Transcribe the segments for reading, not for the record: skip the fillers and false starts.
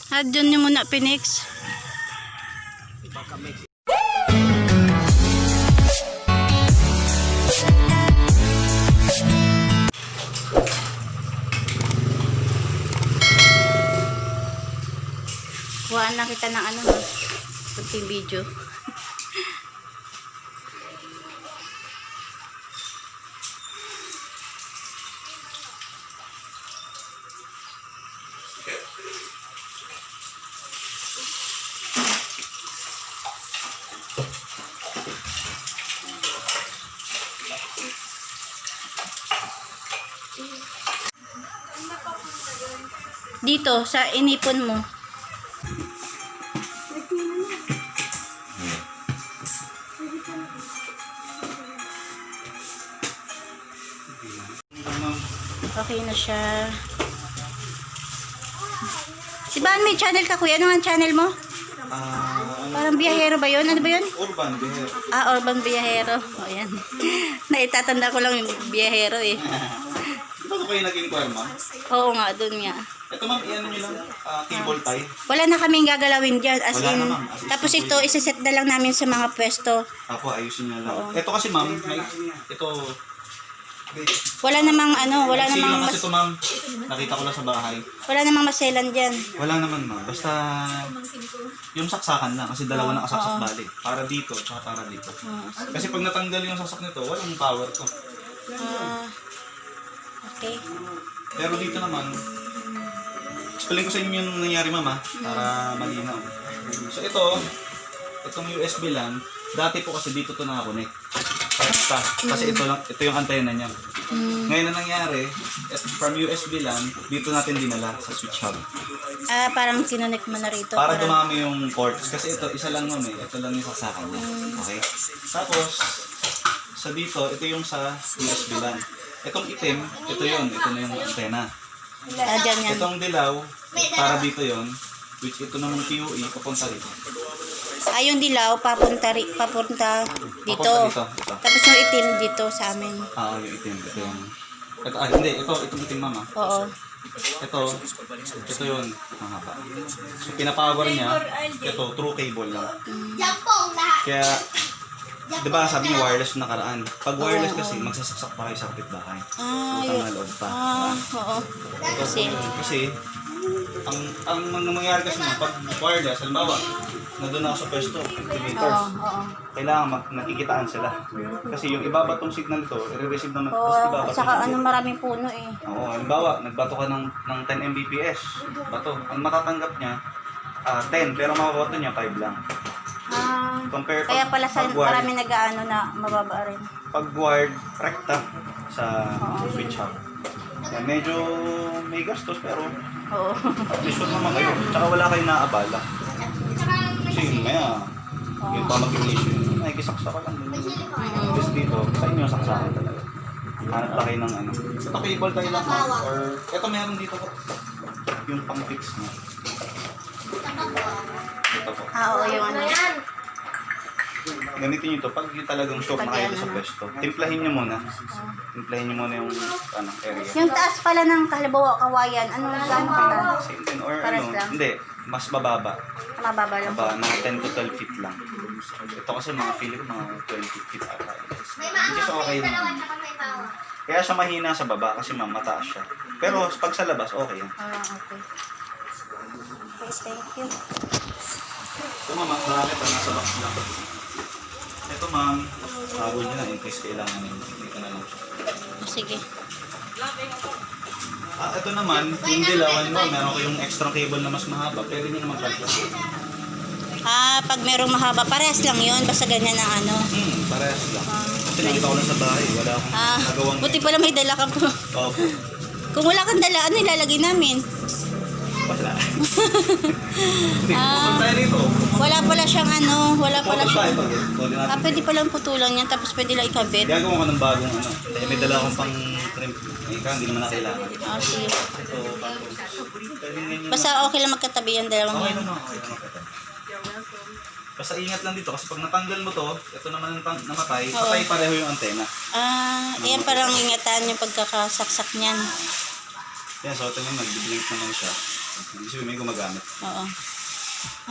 Doon nyo muna, Phoenix. Kuhaan na kita ng ano, kunting video. Dito, sa inipon mo. Okay na siya. Si Ban, may channel ka kuya. Ano ang channel mo? Parang biyahero ba yun? Ano ba yun? Urban Bihero. Urban Biyahero. O yan. Naitatanda ko lang yung biyahero eh. Di ba ito kayo nag-inquire, ma'am? Oo nga, dun nga. Ito, ma'am, iyan nyo lang, cable tie. Wala na kaming gagalawin dyan. As Wala in, na, ma'am. As in, tapos simple. ito, isiset na lang namin sa mga pwesto. Ako, ayusin nyo lang. Oo. Ito kasi, ma'am, ito, Wala namang ano, wala sige namang lang kasi ito, ma'am. Nakita ko lang sa bahay. wala namang maselan dyan. Wala naman, ma'am. Basta, yung saksakan lang. Kasi dalawa na kasaksak bali. Para dito, tsaka para dito. Kasi pag natanggal yung saksak nito, walang power to. Okay. Pero dito naman, explain ko sa inyo yung nangyari, ma'am, para malinaw. So itong USB LAN, dati po kasi dito to nakakonect. Basta, kasi ito yung antena niya. Ngayon na nangyari, from USB LAN, dito natin dinala sa switch hub. Parang kinonect mo na rito. Para dumami yung ports. Kasi ito, isa lang, ma'am, ito lang yung saksakan niya. Okay? Tapos, sa dito, ito yung sa USB LAN. Itong itim, ito na yung antena. Dyan yan. Itong dilaw, para dito yon, which ito namang PUE, papunta rito. Yung dilaw, papunta dito. Papunta dito. Tapos yung itim dito sa amin. Yung itim. Ito yung... Hindi. Itong itim, mama. Oo. Ito yun. Mahaba. So, pinapower niya, ito, through cable lang. Kaya, di ba sabi niyo wireless yung nakaraan? Pag wireless kasi, magsasaksak pa kayo sa kapitbahay. Utang na loob pa. Oo. Kasi, ang mangyayari kasi naman, pag wireless, halimbawa, nandun ako sa pwesto, 50 meters. Kailangan nakikitaan sila. Kasi yung ibabatong signal ito, i-receive naman, tapos ibabato. At saka maraming puno eh. Oo, halimbawa, nagbato ka ng 10 Mbps, bato. Ang matatanggap niya, 10, pero mababato niya 5 lang. Compare Kaya pala sa marami nag-aano na mababa rin. Pag wired, rekta sa switch hub. Yan, medyo may gastos, pero Oo. at least sure naman kayo. Tsaka wala kayong naabala. Kasi maya, yung pa mag-issue, nakikisaksa ka lang. Kasi dito, sa inyo saksakan talaga. Hanap pa kayo ng ano. Ito cable tayo lang, or ito meron dito po. Yung pang-fix mo. Ito po. Oo, yung ano. Gamitin nyo ito pag yung talagang shock na kayo sa pwesto. Timplahin nyo muna. Timplahin nyo muna yung area. Yung taas pala ng halimbawa kawayan, ano gano'n ka? Same din. Or Pares lang? hindi. Mas bababa. Mababa lang. Mga 10 to 12 feet lang. Ito kasi mga feeling ko mga 20 feet ata. Hindi siya okay naman. Kaya siya mahina sa baba kasi mataas siya. Pero pag sa labas, okay yan. Okay. Okay, thank you. Ito ma'am, marami pa nasa box lang. Ito ma'am, bago nyo na in case kailangan nyo. Dito na lang siya. Sige. Ito naman, yung dilawan mo, meron ko yung extra cable na mas mahaba. Pwede nyo naman pagkas. Pag merong mahaba, parehas lang yun. Basta ganyan ang ano. Parehas lang. Kasi nakita ko lang sa bahay. Wala akong nagawang... Buti pala may dala ka po. Opo. Kung wala kang dala, ano ilalagay namin? Wala. Hindi, pupunta tayo dito. Wala pala siyang ano, wala pala siyang... Pwede pwede palang putulan yan, tapos pwede lang ikabit. gagawa ko ng bagong ano. Kaya may dala akong pang trim. Hindi naman na kailangan. Sige. Ito, pwede ganyan. Basta okay lang magkatabi yung dalawang Okay yan. naman. Basta ingat lang dito kasi pag natanggal mo to, ito naman ang namatay, patay pareho yung antena. Yan parang ingatan yung pagkakasaksak niyan. Yan, so ito yung nag-blink naman siya. Hindi siya may gumagamit. Oo.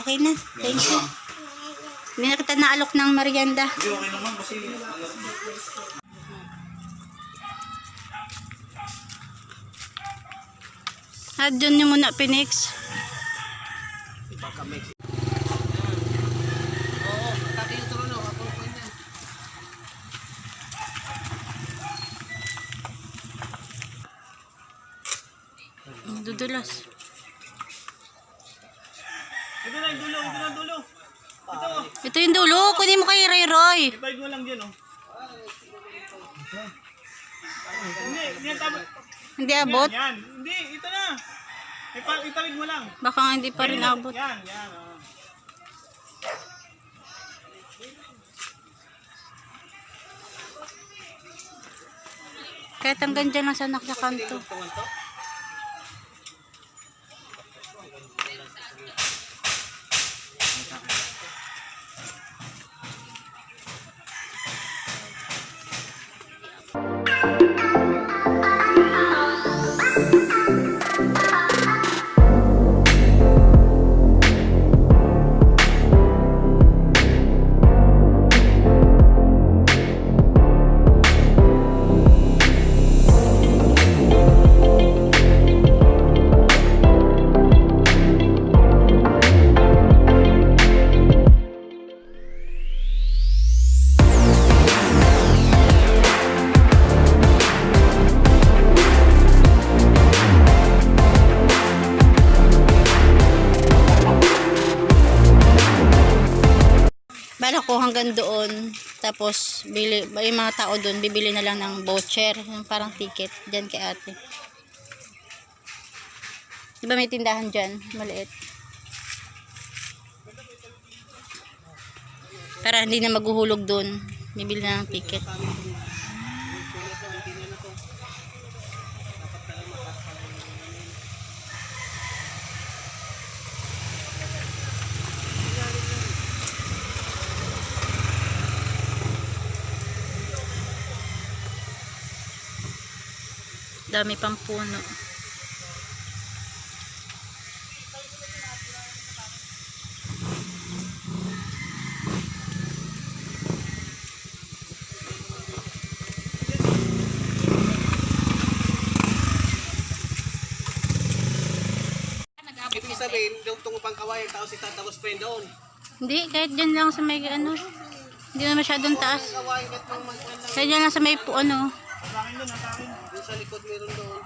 Okay na. Thank you. Hindi na kita naalok ng merienda. Hindi, okay naman kasi At dyan nyo muna, Phoenix. Dudulas. Ito na yung dulo, ito na yung dulo. Ito. Ito yung dulo. Kunin mo kay Roy Roy. Ipahid mo lang dyan, oh. Hindi, tama. Hindi abot. Yan, hindi, ito na. Itawid mo lang. Baka nga hindi pa rin abot. Yan, yan, oh. Kahit hanggang dyan lang sa nakakanto. Bala ko hanggang doon, tapos bili, yung mga tao doon bibili na lang ng voucher, yung parang ticket dyan kay ate. Diba may tindahan dyan, maliit. Para hindi na maghuhulog doon, bibili na ng ticket. Dami pang puno. Ibig sabihin, yung tungupang kawayan, tao si tatapos pa yun doon. Hindi, kahit dyan lang sa may ano. Hindi na masyadong taas. Kawayan, kahit mga magkano lang. Kahit dyan lang sa may ano. Atangin doon, atangin. Doon sa likod meron doon.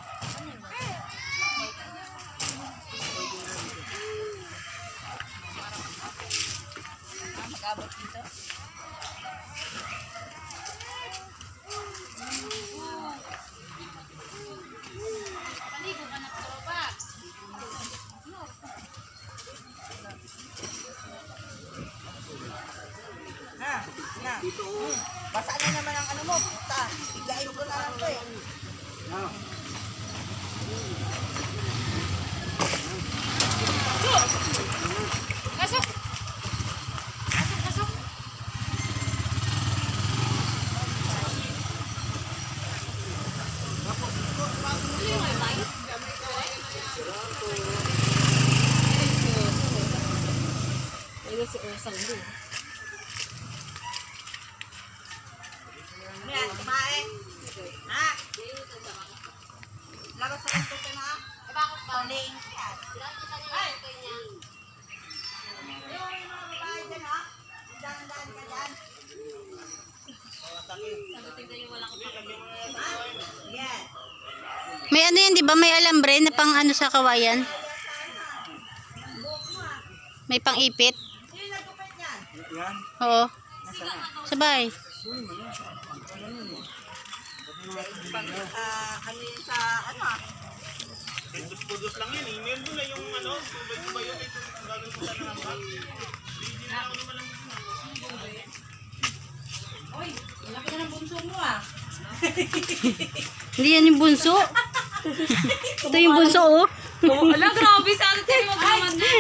Basa na naman ang ano mo, puta. Biglain ko na lang to eh. Yan, kumain. Ha? Laro sa kanto ka na. Bakit pa? Tuling. Ay! Yung mga babae dyan ha? Dahan-dahan ka dyan. Ha? Yan. May ano yan, di ba? May alambre na pang ano sa kawayan. May pang ipit. Sino nagkupit yan? Yan. Oo. Sabay. Ano yun sa ano ah? Pudos lang yan eh. Meron doon na yung ano, ba yun ito, gagawin ko sa nalambak. Hindi na ako naman lang Uy, malaki na ng bunso mo ah. Hindi yan yung bunso. Ito yung bunso, oh. Ala, grabe sa atin kayo mag-aman na.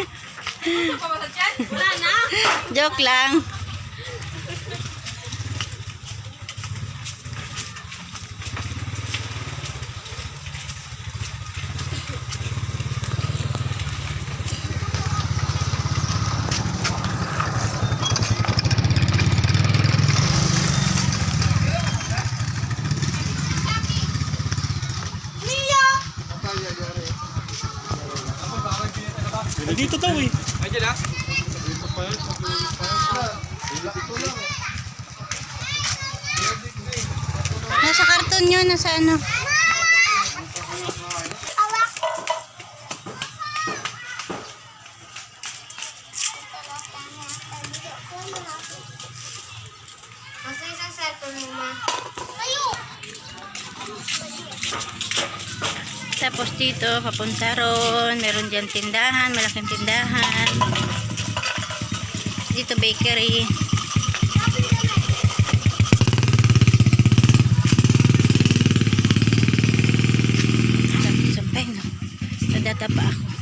Ano pa ba dyan? Wala na. Joke lang. Dito daw eh. Nasa karton yun, nasa ano. Masa isang cellphone mo, ma? Tapos dito, papunta ron. Meron dyan tindahan, malaking tindahan. Dito bakery. Sampay no. Nadata pa ako.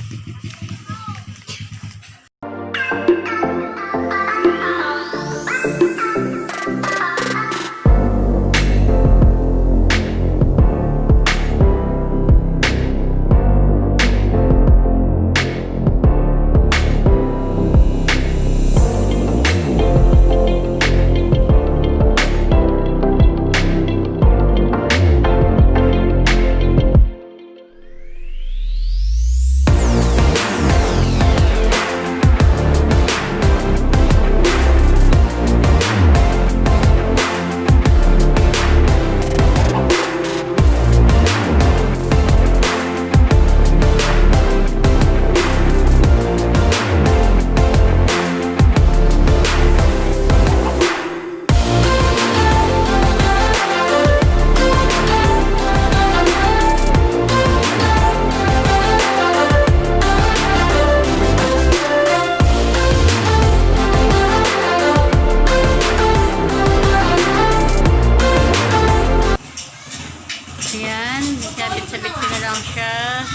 Ayan, sabit-sabit ko na lang siya.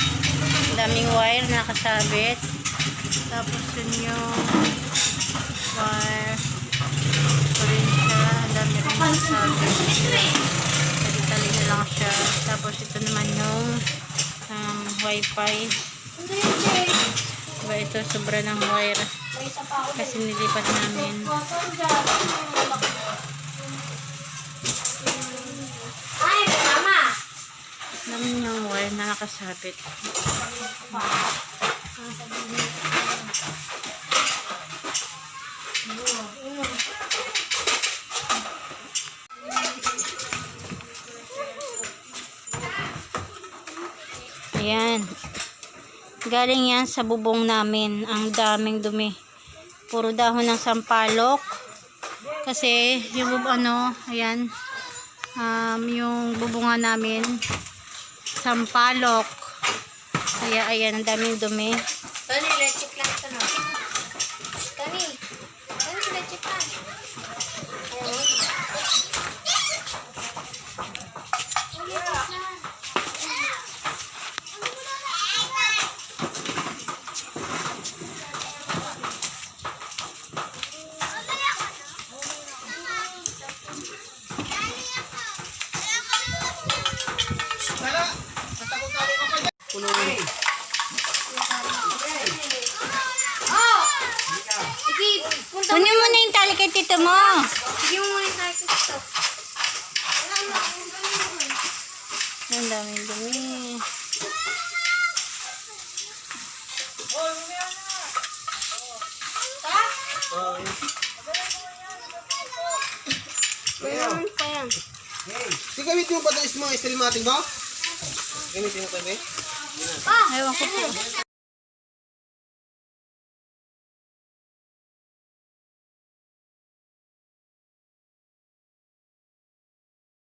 Daming wire na nakasabit. Tapos yun yung wire. Ito rin siya. Ang dami rin nakasabit. Tali-tali na lang siya. Tapos ito naman yung wifi. Diba ito, sobra ng wire. Kasi nilipat namin. Ay, mama! Namin yung wire na nakasabit. Ayan. Galing yan sa bubong namin. Ang daming dumi. Puro dahon ng sampalok. Kasi yung ayan. Yung bubungan namin sampalok. Kaya ayan, ang daming dumi. Tony, let's check lang ito, no? Tony, let's check lang. Sige, punta Kunin mo na yung tali kay tito mo. Sige mo muna tayo ito. Ang daming dumi. Meron pa yan. Di gamitin mo ba ito mga steel mating ba? Gamitin mo kami? Ewan ko po.